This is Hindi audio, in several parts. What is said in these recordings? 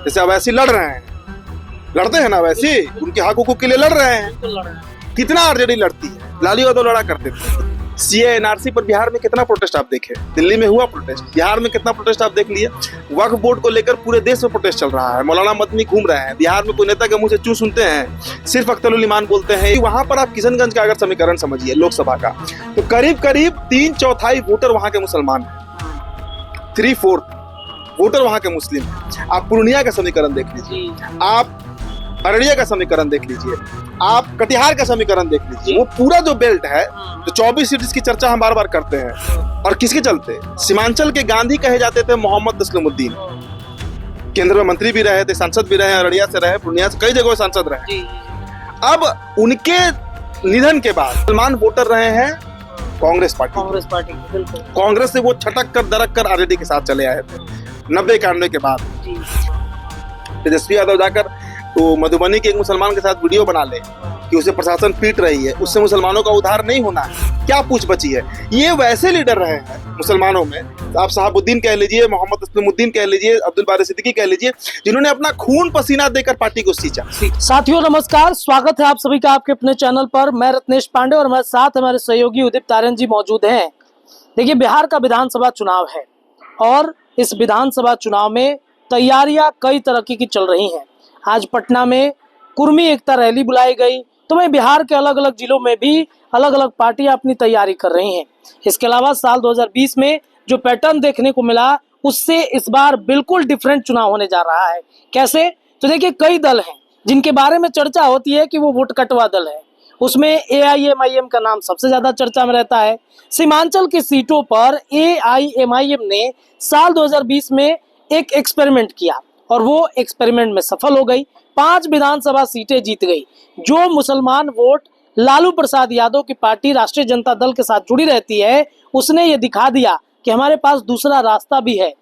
जैसे अवैसी लड़ रहे हैं, लड़ते हैं ना अवैसी, उनके हक हुकूक के लिए लड़ रहे हैं। कितना आरजेडी लड़ती है, लालू यादव लड़ा करते थे। सीए एनआरसी पर बिहार में कितना प्रोटेस्ट आप देखे, दिल्ली में हुआ प्रोटेस्ट, बिहार में कितना प्रोटेस्ट आप देख लिए। वक्फ बोर्ड को लेकर पूरे देश में प्रोटेस्ट चल रहा है, मौलाना मदनी घूम रहे हैं, बिहार में कोई नेता के मुंह से चू सुनते हैं, सिर्फ अख्तरुल इमान बोलते हैं। वहां पर आप किशनगंज का अगर समीकरण समझिए लोकसभा का, तो करीब करीब 3/4 वोटर वहां के मुसलमान हैं, 3/4 वोटर वहां के मुस्लिम हैं। आप पूर्णिया का समीकरण देख लीजिए, आप अररिया का समीकरण देख लीजिए, आप कटिहार का समीकरण देख लीजिए, वो पूरा जो बेल्ट है, जो 24 सीट की चर्चा हम बार बार करते हैं, और किसके चलते? सीमांचल के गांधी कहे जाते थे मोहम्मद तस्लीमुद्दीन, केंद्र में मंत्री भी रहे थे, सांसद भी रहे, अररिया से रहे, पूर्णिया से कई जगह सांसद रहे। अब उनके निधन के बाद मुसलमान वोटर रहे हैं कांग्रेस पार्टी। बिल्कुल कांग्रेस से वो छटक कर दरक कर आरजेडी के साथ चले आए थे 90-91 के बाद। तेजस्वी यादव जाकर तो मधुबनी के एक मुसलमान के साथ वीडियो बना ले कि उसे प्रशासन पीट रही है, उससे मुसलमानों का उद्धार नहीं होना है, क्या पूछ बची है। ये वैसे लीडर रहे हैं मुसलमानों में, आप साहबुद्दीन कह लीजिए, मोहम्मद तस्लीमुद्दीन कह लीजिए, अब्दुल बारी सिद्दीकी कह लीजिए, जिन्होंने अपना खून पसीना देकर पार्टी को सींचा। साथियों नमस्कार, स्वागत है आप सभी का आपके अपने चैनल पर। मैं रत्नेश पांडे और हमारे साथ हमारे सहयोगी उदित तारण जी मौजूद हैं। देखिए, बिहार का विधानसभा चुनाव है और इस विधानसभा चुनाव में तैयारियां कई तरह की चल रही हैं। आज पटना में कुर्मी एकता रैली बुलाई गई, तो वहीं बिहार के अलग अलग जिलों में भी अलग अलग पार्टियां अपनी तैयारी कर रही हैं। इसके अलावा साल 2020 में जो पैटर्न देखने को मिला, उससे इस बार बिल्कुल डिफरेंट चुनाव होने जा रहा है। कैसे? तो देखिए, कई दल हैं जिनके बारे में चर्चा होती है कि वो वोट कटवा दल है। उसमें एआईएमआईएम का नाम सबसे ज्यादा चर्चा में रहता है। सीमांचल की सीटों पर एआईएमआईएम ने साल 2020 में एक एक्सपेरिमेंट किया और वो एक्सपेरिमेंट में सफल हो गई। 5 विधानसभा सीटें जीत गई। जो मुसलमान वोट लालू प्रसाद यादव की पार्टी राष्ट्रीय जनता दल के साथ जुड़ी रहती है, उसने ये दिखा दिया कि हमारे पास दूसरा रास्ता भी है।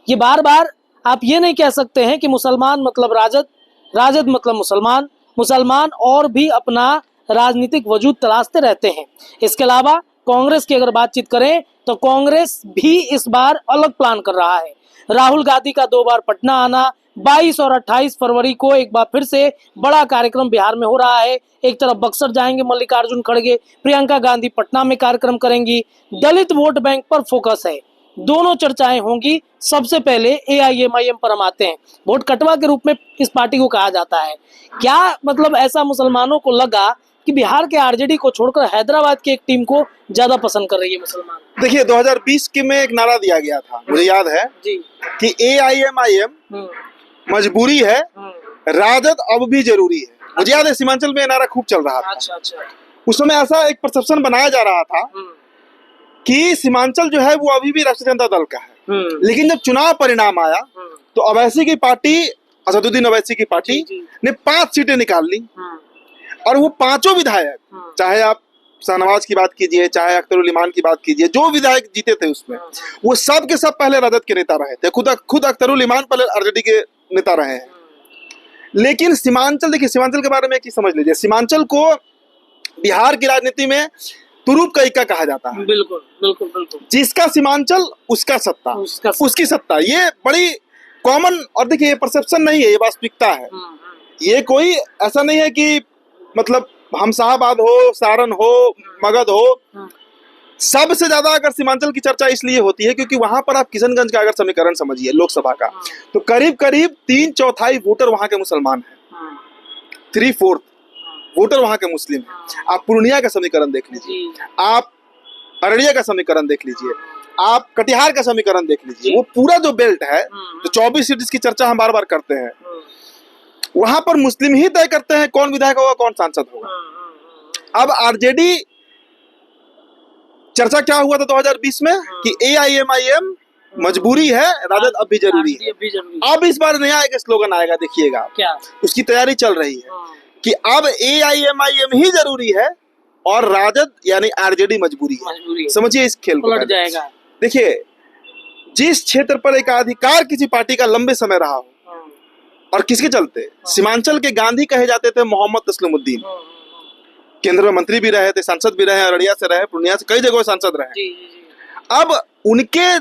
ये बार बार आप ये नहीं कह सकते हैं कि मुसलमान मतलब राजद, राजद मतलब मुसलमान, मुसलमान और भी अपना राजनीतिक वजूद तलाशते रहते हैं। इसके अलावा कांग्रेस की अगर बातचीत करें तो कांग्रेस भी इस बार अलग प्लान कर रहा है। राहुल गांधी का 2 बार पटना आना, 22 और 28 फरवरी को एक बार फिर से बड़ा कार्यक्रम बिहार में हो रहा है। एक तरफ बक्सर जाएंगे मल्लिकार्जुन खड़गे, प्रियंका गांधी पटना में कार्यक्रम करेंगी। दलित वोट बैंक पर फोकस है, दोनों चर्चाएं होंगी। सबसे पहले एआईएमआईएम पर हम आते हैं। वोट कटवा के रूप में इस पार्टी को कहा जाता है। क्या मतलब ऐसा मुसलमानों को लगा कि बिहार के आरजेडी को छोड़कर हैदराबाद की एक टीम को ज्यादा पसंद कर रही है मुसलमान? देखिए, 2020 के में एक नारा दिया गया था, मुझे याद है जी, कि एआईएमआईएम मजबूरी है, राजद अब भी जरूरी है। मुझे याद है सीमांचल में नारा खूब चल रहा था। अच्छा। उस समय ऐसा एक परसेप्शन बनाया जा रहा था कि सीमांचल जो है वो अभी भी राष्ट्रीय जनता दल का है। लेकिन जब चुनाव परिणाम आया तो अवैसी की पार्टी, असदुद्दीन अवैसी की पार्टी ने 5 सीटें निकाल ली और वो 5 विधायक, चाहे आप शाहनवाज की बात कीजिए, चाहे अख्तरुल इमान की बात कीजिए, जो विधायक जीते थे उसमें वो सब के सब पहले राजद के नेता रहे थे। खुद अख्तरुल इमान पहले आरजेडी के नेता रहे हैं। लेकिन सीमांचल, देखिए सीमांचल के बारे में एक समझ लीजिए, सीमांचल को बिहार की राजनीति में तुरुप का इक्का कहा जाता है। बिल्कुल। जिसका सीमांचल उसका सत्ता, उसकी सत्ता, ये बड़ी कॉमन। और देखिए, ये परसेप्शन नहीं है, ये वास्तविकता है। ये कोई ऐसा नहीं है कि मतलब हमसाहबाद हो, सारण हो, मगध हो, सबसे ज्यादा अगर सीमांचल की चर्चा इसलिए होती है क्योंकि वहां पर आप किशनगंज का अगर समीकरण समझिए लोकसभा का, तो करीब करीब 3/4 वोटर वहां के मुसलमान हैं, 3/4 वोटर वहां के मुस्लिम हैं। आप पूर्णिया का समीकरण देख लीजिए, आप अररिया का समीकरण देख लीजिए, आप कटिहार का समीकरण देख लीजिए, वो पूरा जो बेल्ट है, जो 24 सीट की चर्चा हम बार बार करते हैं, वहां पर मुस्लिम ही तय करते हैं कौन विधायक होगा, कौन सांसद होगा। अब आरजेडी चर्चा क्या हुआ था 2020 में कि एआईएमआईएम मजबूरी है, राजद अब भी जरूरी है। अब इस बार नया एक स्लोगन आएगा, देखिएगा क्या, उसकी तैयारी चल रही है कि अब एआईएमआईएम ही जरूरी है और राजद यानी आरजेडी मजबूरी है। समझिए इस खेल को। जाएगा। देखिए, जिस क्षेत्र पर एकाधिकार किसी पार्टी का लंबे समय रहा हो, और किसके चलते? सीमांचल के गांधी कहे जाते थे मोहम्मद तस्लीमुद्दीन, केंद्र में मंत्री भी रहे थे, सांसद भी रहे, अररिया से रहे, पूर्णिया से कई जगह सांसद रहे। अब उनके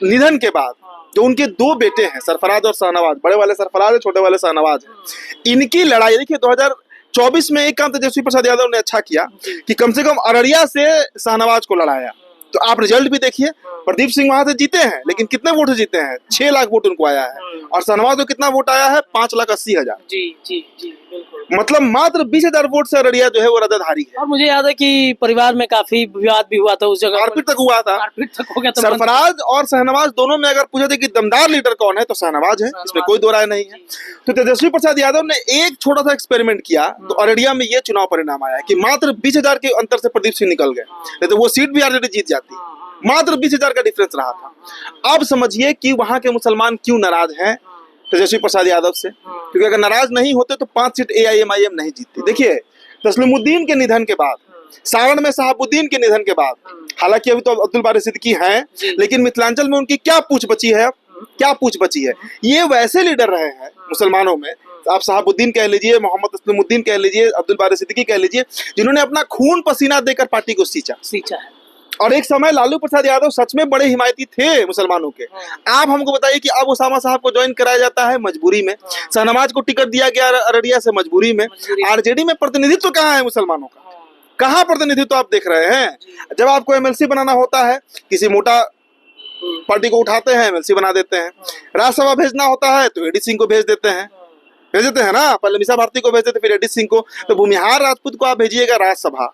निधन के बाद जो उनके दो बेटे हैं सरफराज और शाहनवाज, बड़े वाले सरफराज है, छोटे वाले शाहनवाज है, इनकी लड़ाई देखिए 2024 में एक काम तेजस्वी प्रसाद यादव ने अच्छा किया कि कम से कम अररिया से शाहनवाज को लड़ाया। तो आप रिजल्ट भी देखिए, प्रदीप सिंह वहां से जीते हैं, लेकिन कितने वोट से जीते हैं? 6 लाख वोट उनको आया है, और शाहनवाज को कितना वोट आया है? 5,80,000। जी जी जी बिल्कुल। मतलब मात्र 20,000 वोट से अररिया जो है वो रद्दधारी है। और मुझे याद है कि परिवार में काफी विवाद भी हुआ था उस जगह, मारपीट तक हुआ था, मारपीट तक हो गया था। सरफराज और शाहनवाज दोनों में अगर पूछे थे कि दमदार लीडर कौन है तो शाहनवाज है, इसमें कोई दो राय नहीं है। तो तेजस्वी प्रसाद यादव ने एक छोटा सा एक्सपेरिमेंट किया, तो अररिया में ये चुनाव परिणाम आया कि मात्र 20,000 के अंतर से प्रदीप सिंह निकल गए, नहीं तो वो सीट भी आरजेडी जीत जाती। मात्र 20,000 का डिफरेंस रहा था। अब समझिए कि वहां के मुसलमान क्यों नाराज हैं तेजस्वी प्रसाद यादव से, क्योंकि अगर नाराज नहीं होते तो 5 सीट AIMIM नहीं जीतती। देखिए तस्लीमुद्दीन के निधन के बाद, सावन में शहाबुद्दीन के निधन के बाद, हालांकि अभी तो अब्दुल बारी सिद्दीकी हैं, लेकिन मिथिलांचल में उनकी क्या पूछ बची है? क्या पूछ बची है? ये वैसे लीडर रहे हैं मुसलमानों में, आप शहाबुद्दीन कह लीजिए, मोहम्मद तस्लीमुद्दीन कह लीजिए, अब्दुल बारी सिद्दीकी कह लीजिए, जिन्होंने अपना खून पसीना देकर पार्टी को सींचा है। और एक समय लालू प्रसाद यादव सच में बड़े हिमायती थे मुसलमानों के। आप हमको बताइए कि अब ओसामा साहब को ज्वाइन कराया जाता है मजबूरी में, शाहनवाज को टिकट दिया गया अररिया से मजबूरी में। आरजेडी में प्रतिनिधित्व कहाँ है मुसलमानों का? कहाँ प्रतिनिधित्व आप देख रहे हैं? जब आपको MLC बनाना होता है, किसी मोटा पार्टी को उठाते हैं, MLC बना देते हैं। राज्यसभा भेजना होता है तो AD सिंह को भेज देते हैं ना, पहले मीसा भारती को भेज देते, फिर AD सिंह को। तो भूमिहार राजपूत को आप भेजिएगा राज्यसभा।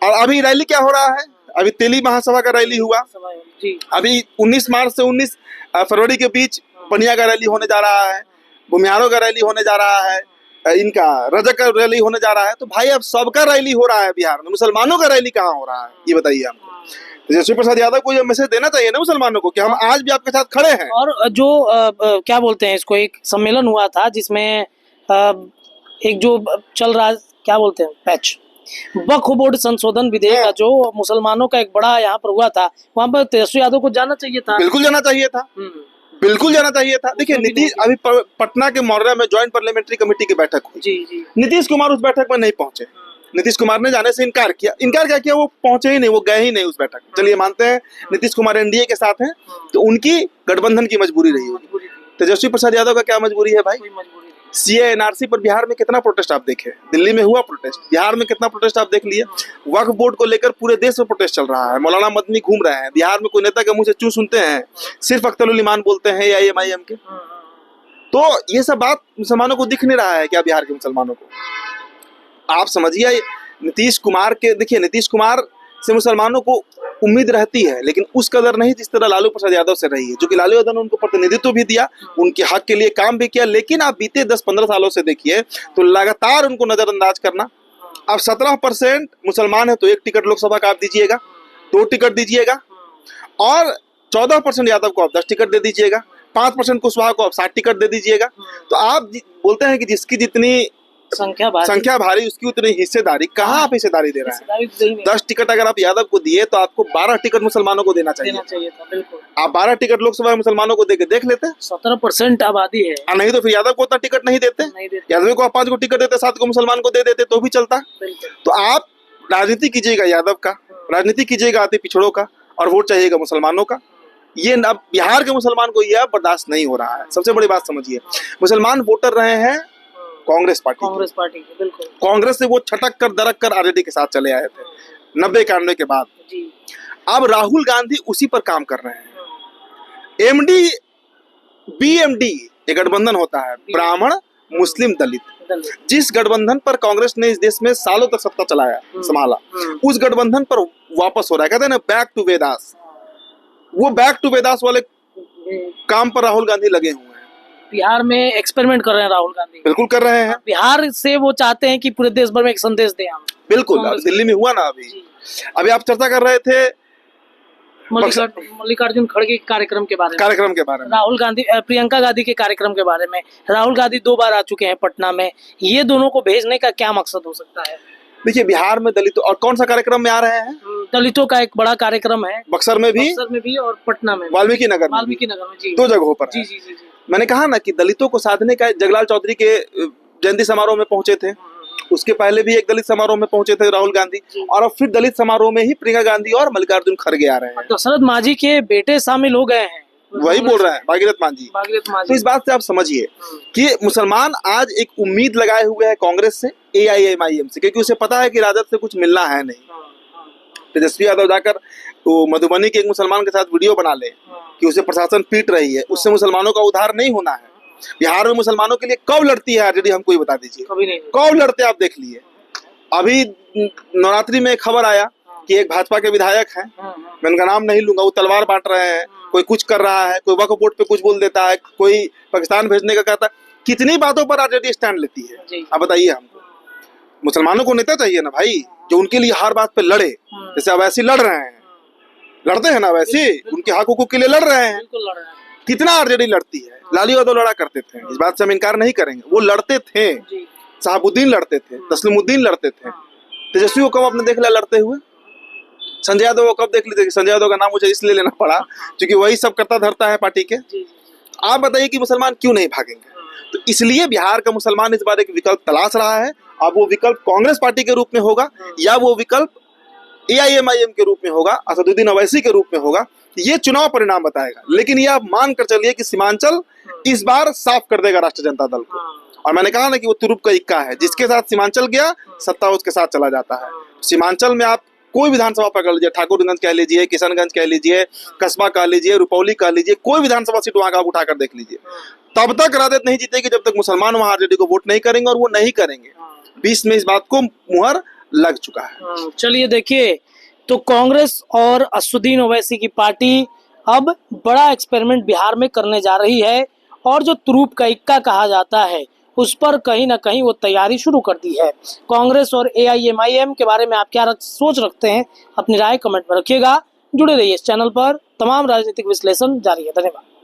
और अभी रैली क्या हो रहा है? अभी तेली महासभा का रैली हुआ, अभी 19 मार्च से 19 फरवरी के बीच पनिया का रैली होने जा रहा है, भूमिहारों का रैली होने जा रहा है, इनका रजक का रैली होने जा रहा है। तो भाई अब सबका रैली हो रहा है बिहार में, मुसलमानों का रैली कहाँ हो रहा है? ये बताइए हमको। तेजस्वी प्रसाद यादव को ये मैसेज देना चाहिए ना मुसलमानों को कि हम आज भी आपके साथ खड़े हैं। और जो क्या बोलते हैं इसको, एक सम्मेलन हुआ था जिसमें एक जो चल रहा, क्या बोलते हैं, पैच वक्फ बोर्ड संशोधन विधेयक का जो मुसलमानों का एक बड़ा यहाँ पर हुआ था, वहाँ पर तेजस्वी यादव को जाना चाहिए था। बिल्कुल जाना चाहिए था, बिल्कुल जाना चाहिए था। देखिए नीतीश, अभी पटना के मौर्या में ज्वाइंट पार्लियामेंट्री कमेटी की बैठक हुई, जी। नीतीश कुमार उस बैठक में नहीं पहुंचे। नीतीश कुमार ने जाने से इनकार किया। इनकार क्या किया? वो पहुंचे ही नहीं, वो गए ही नहीं उस बैठक। चलिए मानते हैं नीतीश कुमार NDA के साथ हैं, तो उनकी गठबंधन की मजबूरी रही होगी। तेजस्वी प्रसाद यादव का क्या मजबूरी है भाई? CA NRC पर बिहार में कितना प्रोटेस्ट आप देखे? दिल्ली में हुआ प्रोटेस्ट, बिहार में कितना प्रोटेस्ट आप देख लिए? वक्फ बोर्ड को लेकर पूरे देश में प्रोटेस्ट चल रहा है, मौलाना मदनी घूम रहे हैं बिहार में, कोई नेता के मुंह से चू सुनते हैं? सिर्फ अख्तरुल ईमान बोलते हैं AIMIM के। तो ये सब बात मुसलमानों को दिख नहीं रहा है क्या? बिहार के मुसलमानों को आप समझिए, नीतीश कुमार के, देखिए नीतीश कुमार से मुसलमानों को उम्मीद रहती है, लेकिन उस कदर नहीं जिस तरह लालू प्रसाद यादव से रही है, जो कि लालू यादव ने उनको प्रतिनिधित्व भी दिया, उनके हक के लिए काम भी किया। लेकिन आप बीते 10-15 सालों से देखिए तो लगातार उनको नजरअंदाज करना। अब 17% मुसलमान है तो 1 टिकट लोकसभा का आप दीजिएगा, 2 टिकट दीजिएगा, और 14% यादव को आप 10 टिकट दे दीजिएगा, 5% कुशवाहा को आप 60 टिकट दे दीजिएगा। तो आप बोलते हैं कि जिसकी जितनी संख्या भारी उसकी उतनी हिस्सेदारी। कहाँ आप हिस्सेदारी दे रहे हैं? 10 टिकट अगर आप यादव को दिए तो आपको 12 टिकट मुसलमानों को देना चाहिए था। बिल्कुल, आप 12 टिकट लोकसभा में मुसलमानों को देके देख लेते। 17% आबादी है, नहीं तो फिर यादव को उतना टिकट नहीं देते। यादव को आप 5 को टिकट देते, 7 को मुसलमान को दे देते तो भी चलता। तो आप राजनीति कीजिएगा यादव का, राजनीति कीजिएगा अति पिछड़ों का, और वोट चाहिएगा मुसलमानों का। ये अब बिहार के मुसलमान को यह बर्दाश्त नहीं हो रहा है। सबसे बड़ी बात समझिए, मुसलमान वोटर रहे हैं कांग्रेस पार्टी के। बिल्कुल, कांग्रेस से वो छटक कर दरक कर आरजेडी के साथ चले आए थे 90-91 के बाद जी। अब राहुल गांधी उसी पर काम कर रहे हैं। MD BMD एक गठबंधन होता है, ब्राह्मण मुस्लिम दलित, जिस गठबंधन पर कांग्रेस ने इस देश में सालों तक सत्ता चलाया संभाला, उस गठबंधन पर वापस हो रहा है। कहते हैं ना बैक टू वेदास, वो बैक टू वेदास वाले काम पर राहुल गांधी लगे हुए हैं। बिहार में एक्सपेरिमेंट कर रहे हैं राहुल गांधी, बिल्कुल कर रहे हैं। बिहार से वो चाहते हैं कि पूरे देश भर में एक संदेश दें हम। बिल्कुल, दिल्ली में हुआ ना अभी आप चर्चा कर रहे थे मल्लिकार्जुन खड़गे के कार्यक्रम के बारे में, राहुल गांधी, प्रियंका गांधी के कार्यक्रम के बारे में। राहुल गांधी 2 बार आ चुके हैं पटना में, ये दोनों को भेजने का क्या मकसद हो सकता है? देखिए बिहार में दलितों, और कौन सा कार्यक्रम में आ रहे हैं? दलितों का एक बड़ा कार्यक्रम है, बक्सर में भी और पटना में, वाल्मीकि नगर में जी, 2 जगहों पर। जी। मैंने कहा ना कि दलितों को साधने का, जगलाल चौधरी के जयंती समारोह में पहुंचे थे, उसके पहले भी एक दलित समारोह में पहुंचे थे राहुल गांधी, और अब फिर दलित समारोह में ही प्रियंका गांधी और मल्लिकार्जुन खड़गे आ रहे हैं। दशरथ मांझी के बेटे शामिल हो गए हैं वही बोल रहा है भागीरथ मान जी। भागीरथ मान तो इस बात से आप समझिए कि मुसलमान आज एक उम्मीद लगाए हुए है कांग्रेस से, AIMIM से, क्योंकि उसे पता है कि राजद से कुछ मिलना है नहीं। तेजस्वी यादव जाकर वो मधुबनी के एक मुसलमान के साथ वीडियो बना ले कि उसे प्रशासन पीट रही है, उससे मुसलमानों का उद्धार नहीं होना है। बिहार में मुसलमानों के लिए कब लड़ती है आरजेडी, हमको ये बता दीजिए। कभी नहीं। कब लड़ते आप देख लिए। अभी नवरात्रि में खबर आया कि एक भाजपा के विधायक हैं, मैं उनका नाम नहीं लूंगा, वो तलवार बांट रहे हैं, कोई कुछ कर रहा है, कोई वक्फ बोर्ड पे कुछ बोल देता है, कोई पाकिस्तान भेजने का कहता है। कितनी बातों पर आरजेडी स्टैंड लेती है, आप बताइए हमको। मुसलमानों को नेता चाहिए ना भाई, जो उनके लिए हर बात पे लड़े, जैसे अवैसी लड़ रहे हैं, लड़ते हैं ना अवैसी, उनके हक हुकूक के लिए लड़ रहे हैं। कितना आरजेडी लड़ती है, लाली यादव लड़ा करते थे, इस बात से हम इनकार नहीं करेंगे, वो लड़ते थे। शहाबुद्दीन लड़ते थे, तस्लीमुद्दीन लड़ते थे। तेजस्वी को कब आपने देख लिया लड़ते हुए? संजय यादव को कब देख लीजिए? संजय यादव का नाम मुझे इसलिए लेना पड़ा क्योंकि वही सब करता धरता है पार्टी के। आप बताइए कि मुसलमान क्यों नहीं भागेंगे? तो इसलिए बिहार का मुसलमान इस बार एक विकल्प तलाश रहा है। अब वो विकल्प कांग्रेस पार्टी के रूप में होगा या वो विकल्प AIMIM के रूप में होगा, असदुद्दीन ओवैसी के रूप में होगा, ये चुनाव परिणाम बताएगा। लेकिन ये आप मान कर चलिए कि सीमांचल इस बार साफ कर देगा राष्ट्रीय जनता दल को। और मैंने कहा ना कि वो तुरुप का इक्का है, जिसके साथ सीमांचल गया सत्ता उसके साथ चला जाता है। सीमांचल में आप कोई विधानसभा पकड़ लीजिए, ठाकुरगंज कह लीजिए, किशनगंज कह लीजिए, कस्बा कह लीजिए, रुपौली कह लीजिए, कोई विधानसभा सीट वहां का आप उठाकर देख लीजिए, तब तक राजद नहीं जीतेगी जब तक मुसलमान वहां आरजेडी को वोट नहीं करेंगे, और वो नहीं करेंगे। 20 में इस बात को मुहर लग चुका है। चलिए देखिए, तो कांग्रेस और असदुद्दीन ओवैसी की पार्टी अब बड़ा एक्सपेरिमेंट बिहार में करने जा रही है, और जो तुरुप का इक्का कहा जाता है उस पर कहीं ना कहीं वो तैयारी शुरू कर दी है। कांग्रेस और AIMIM के बारे में आप क्या सोच रखते हैं, अपनी राय कमेंट में रखिएगा। जुड़े रहिए इस चैनल पर, तमाम राजनीतिक विश्लेषण जारी है। धन्यवाद।